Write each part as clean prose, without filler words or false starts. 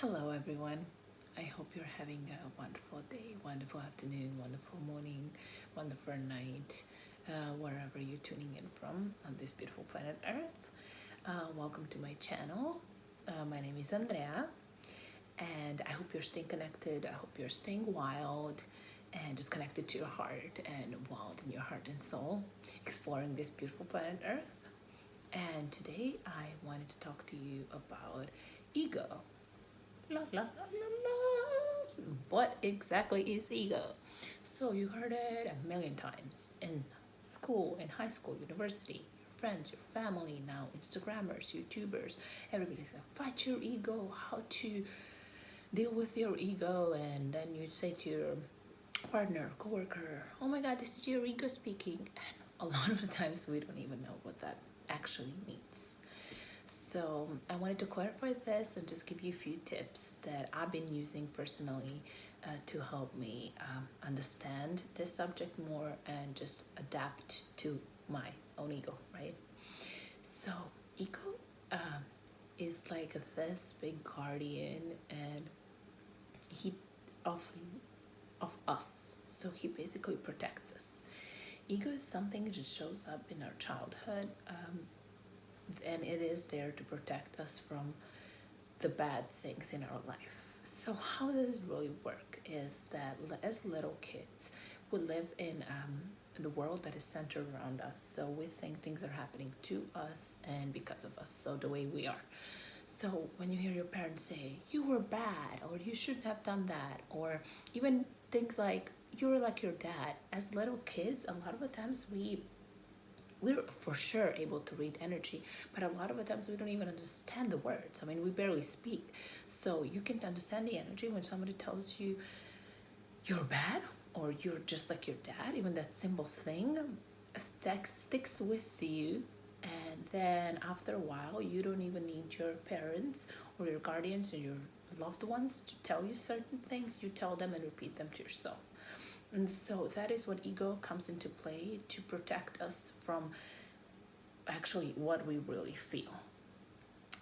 Hello, everyone. I hope you're having a wonderful day, wonderful afternoon, wonderful morning, wonderful night, wherever you're tuning in from on this beautiful planet Earth. Welcome to my channel. My name is Andrea, and I hope you're staying connected. I hope you're staying wild and just connected to your heart and wild in your heart and soul, exploring this beautiful planet Earth. And today I wanted to talk to you about ego. La, la, la, la, la. What exactly is ego? So you heard it a million times in school, in high school, university, your friends, your family, now Instagrammers, YouTubers, everybody's like, fight your ego, how to deal with your ego, and then you say to your partner, coworker, oh my god, this is your ego speaking. And a lot of the times we don't even know what that actually means. So I wanted to clarify this and just give you a few tips that I've been using personally to help me understand this subject more and just adapt to my own ego, right? So ego um, is like this big guardian, and he of of us. So he basically protects us. Ego is something that just shows up in our childhood, and it is there to protect us from the bad things in our life. So how does it really work is that as little kids, we live in the world that is centered around us. So we think things are happening to us and because of us, so the way we are. So when you hear your parents say, you were bad, or you shouldn't have done that, or even things like, you're like your dad, as little kids, a lot of the times we're for sure able to read energy, but a lot of the times we don't even understand the words. I mean, we barely speak. So you can understand the energy when somebody tells you you're bad or you're just like your dad. Even that simple thing sticks with you, and then after a while you don't even need your parents or your guardians or your loved ones to tell you certain things. You tell them and repeat them to yourself. And so that is what ego comes into play, to protect us from actually what we really feel.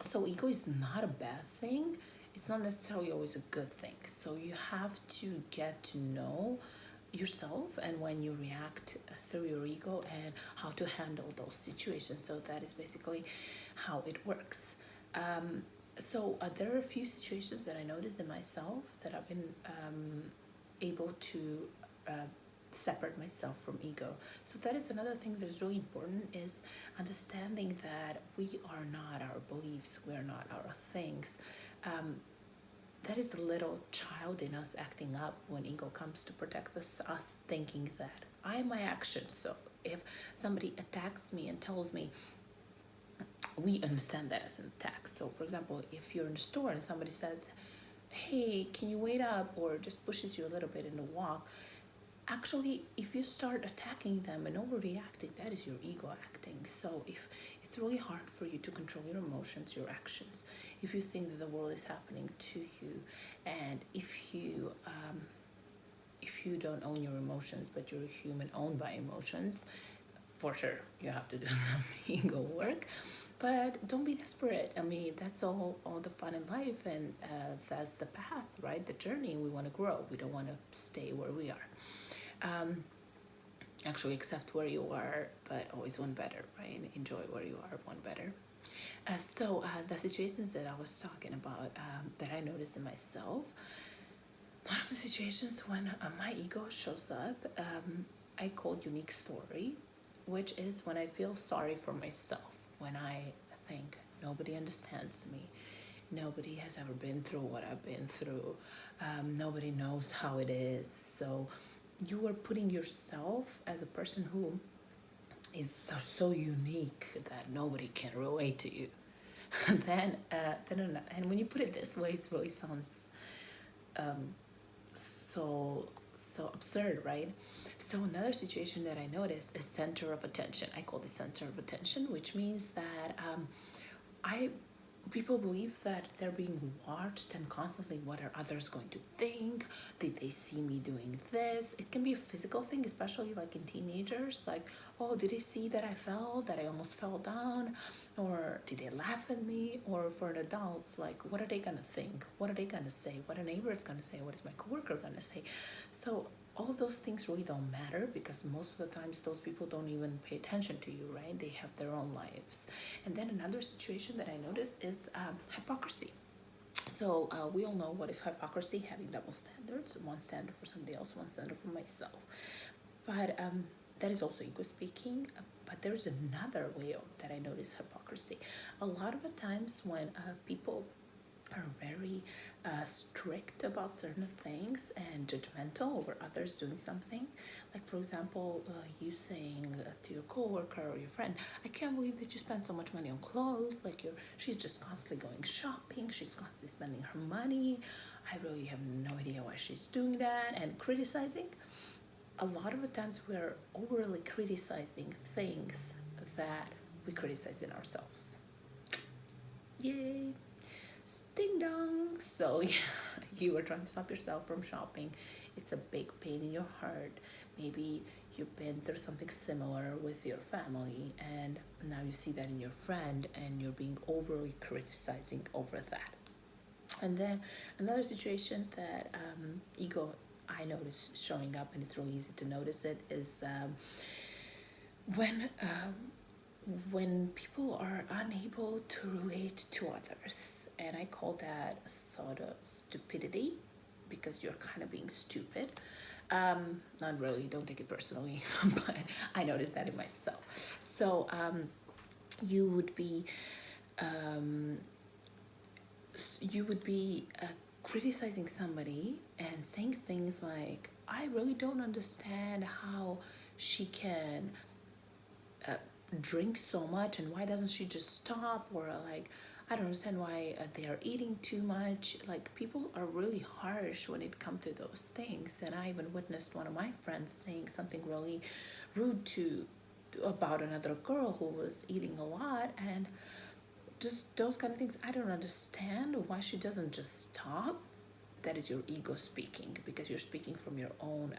So ego is not a bad thing. It's not necessarily always a good thing. So you have to get to know yourself and when you react through your ego and how to handle those situations. So that is basically how it works. There are a few situations that I noticed in myself that I've been able to uh, separate myself from ego. So that is another thing that is really important, is understanding that we are not our beliefs, we are not our things. That is the little child in us acting up when ego comes to protect us thinking that I am my actions. So if somebody attacks me and tells me, we understand that as an attack. So for example, if you're in a store and somebody says, hey, can you wait up, or just pushes you a little bit in the walk, actually, if you start attacking them and overreacting, that is your ego acting. So if it's really hard for you to control your emotions, your actions, if you think that the world is happening to you, and if you don't own your emotions but you're a human owned by emotions, for sure you have to do some ego work. But don't be desperate. I mean, that's all the fun in life, and that's the path, right? The journey. We want to grow. We don't want to stay where we are. Actually, accept where you are, but always one better, right? Enjoy where you are, one better. The situations that I was talking about, that I noticed in myself, one of the situations when my ego shows up, I called unique story, which is when I feel sorry for myself, when I think nobody understands me, nobody has ever been through what I've been through, nobody knows how it is. So you are putting yourself as a person who is so unique that nobody can relate to you. And when you put it this way, it really sounds so absurd, right? So another situation that I noticed is center of attention. I call it center of attention, which means that I people believe that they're being watched and constantly what are others going to think, did they see me doing this. It can be a physical thing, especially like in teenagers, like, oh, did they see that I fell, that I almost fell down, or did they laugh at me? Or for adults, like, what are they gonna think, what are they gonna say, what a neighbor is gonna say, what is my coworker gonna say. So all of those things really don't matter, because most of the times those people don't even pay attention to you, right? They have their own lives. And then another situation that I noticed is hypocrisy. So we all know what is hypocrisy: having double standards, one standard for somebody else, one standard for myself. But that is also ego speaking. But there's another way that I notice hypocrisy. A lot of the times when people are very strict about certain things and judgmental over others doing something. Like, for example, you saying to your coworker or your friend, "I can't believe that you spend so much money on clothes. Like, she's just constantly going shopping. She's constantly spending her money. I really have no idea why she's doing that," and criticizing. A lot of the times we're overly criticizing things that we criticize in ourselves. Yay! Ding dong. So yeah, you were trying to stop yourself from shopping. It's a big pain in your heart. Maybe you've been through something similar with your family, and now you see that in your friend, and you're being overly criticizing over that. And then another situation that ego I notice showing up, and it's really easy to notice it, is when people are unable to relate to others. And I call that sort of stupidity, because you're kind of being stupid. Not really, don't take it personally, but I noticed that in myself. So you would be criticizing somebody and saying things like, "I really don't understand how she can drink so much, and why doesn't she just stop?" Or like, "I don't understand why they are eating too much." Like, people are really harsh when it comes to those things. And I even witnessed one of my friends saying something really rude to about another girl who was eating a lot, and just those kind of things. I don't understand why she doesn't just stop. That is your ego speaking, because you're speaking from your own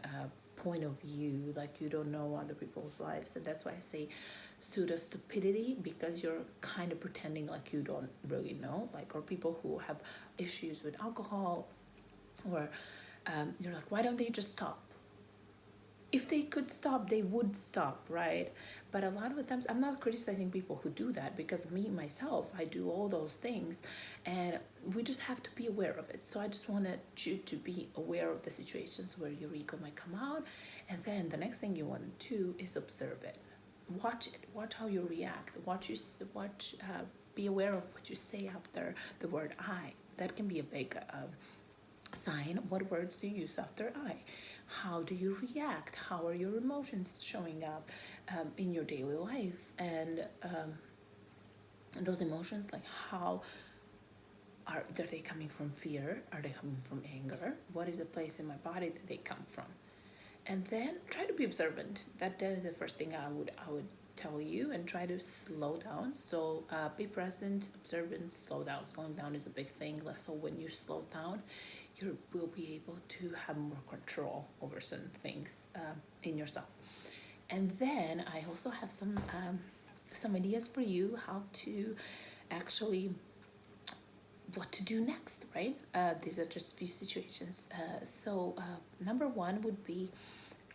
point of view, like you don't know other people's lives. And that's why I say pseudo stupidity, because you're kind of pretending like you don't really know. Like, or people who have issues with alcohol, or you're like, "Why don't they just stop?" If they could stop, they would stop, right? But a lot of the times, I'm not criticizing people who do that, because me myself, I do all those things, and we just have to be aware of it. So I just wanted you to be aware of the situations where your ego might come out. And then the next thing you want to do is observe it. Watch it. Watch how you react. Be aware of what you say after the word "I." That can be a big sign. What words do you use after "I"? How do you react? How are your emotions showing up in your daily life? And those emotions, like, how are they coming from? Fear? Are they coming from anger? What is the place in my body that they come from? And then try to be observant. That is the first thing I would tell you, and try to slow down. So be present, observant, slow down. Slowing down is a big thing. So when you slow down, you will be able to have more control over certain things in yourself. And then I also have some ideas for you how to actually what to do next, right? These are just a few situations. So number one would be,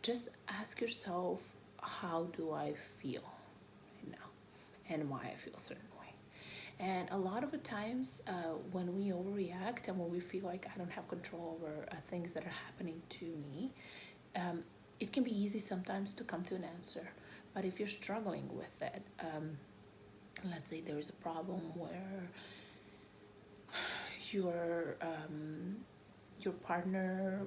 just ask yourself, how do I feel right now, and why I feel a certain way. And a lot of the times when we overreact, and when we feel like I don't have control over things that are happening to me, it can be easy sometimes to come to an answer. But if you're struggling with it, let's say there is a problem where your partner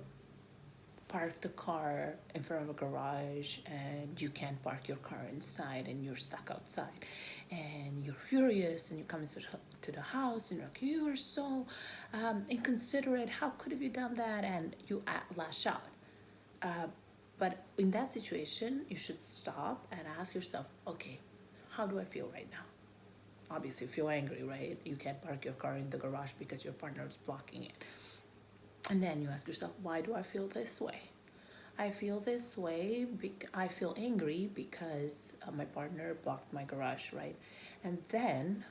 parked the car in front of a garage, and you can't park your car inside, and you're stuck outside, and you're furious, and you come to the house, and you're like, "You are so inconsiderate, how could have you done that?" And you lash out. But in that situation, you should stop and ask yourself, okay, how do I feel right now? obviously feel angry, right? You can't park your car in the garage because your partner is blocking it. And then you ask yourself, why do I feel this way? I feel this way, I feel angry because my partner blocked my garage, right? And then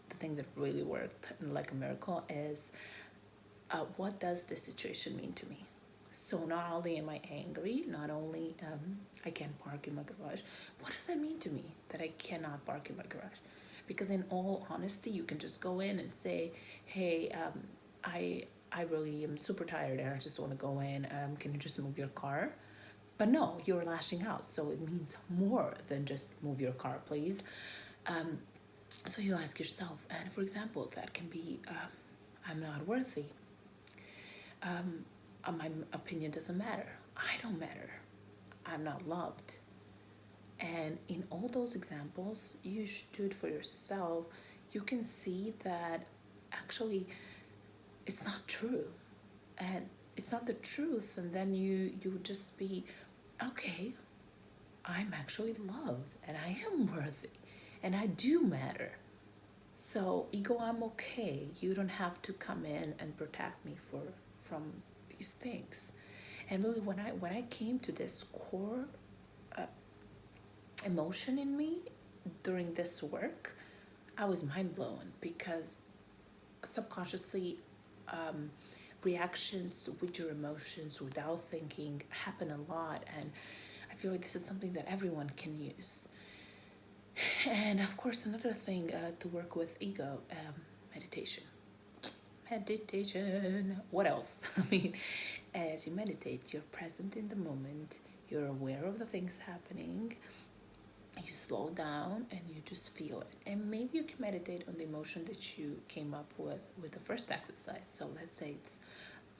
the thing that really worked like a miracle is, what does this situation mean to me? So not only am I angry, not only I can't park in my garage, what does that mean to me that I cannot park in my garage? Because in all honesty, you can just go in and say, hey, I really am super tired and I just want to go in. Can you just move your car? But no, you're lashing out. So it means more than just move your car, please. So you ask yourself, and for example, that can be, I'm not worthy. My opinion doesn't matter. I don't matter. I'm not loved. And in all those examples, you should do it for yourself. You can see that actually it's not true. And it's not the truth. And then you would just be, okay, I'm actually loved and I am worthy and I do matter. So ego, I'm okay. You don't have to come in and protect me from these things. And really, when I came to this core emotion in me during this work, I was mind blown because subconsciously, reactions with your emotions without thinking happen a lot, and I feel like this is something that everyone can use. And of course, another thing to work with ego, meditation. Meditation. What else? I mean, as you meditate, you're present in the moment, you're aware of the things happening, you slow down and you just feel it. And maybe you can meditate on the emotion that you came up with the first exercise. So let's say it's,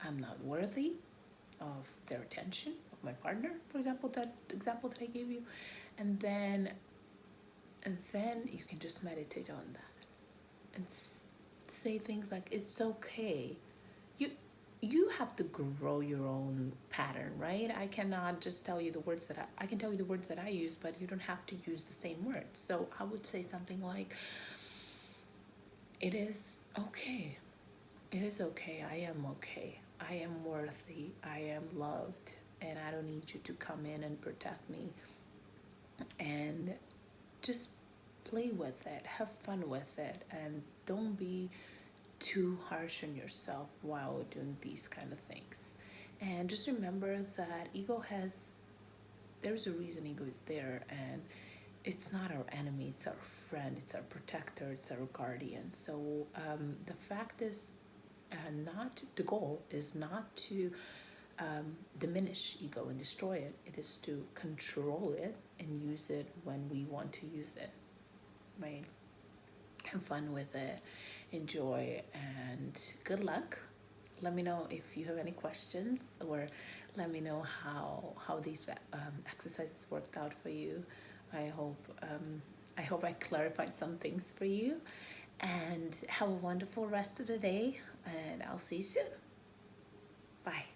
I'm not worthy of their attention, of my partner, for example, that example that I gave you. And then you can just meditate on that and say things like, it's okay. You have to grow your own pattern, right? I cannot just tell you the words that I can tell you the words that I use, but you don't have to use the same words. So I would say something like, it is okay. It is okay. I am okay. I am worthy. I am loved. And I don't need you to come in and protect me. And just play with it. Have fun with it. And don't be too harsh on yourself while doing these kind of things. And just remember that there's a reason ego is there, and it's not our enemy, it's our friend, it's our protector, it's our guardian. So the fact is, the goal is not to diminish ego and destroy it. It is to control it and use it when we want to use it, right? Have fun with it, enjoy, and good luck. Let me know if you have any questions, or let me know how these exercises worked out for you. I hope I clarified some things for you, and have a wonderful rest of the day, and I'll see you soon. Bye.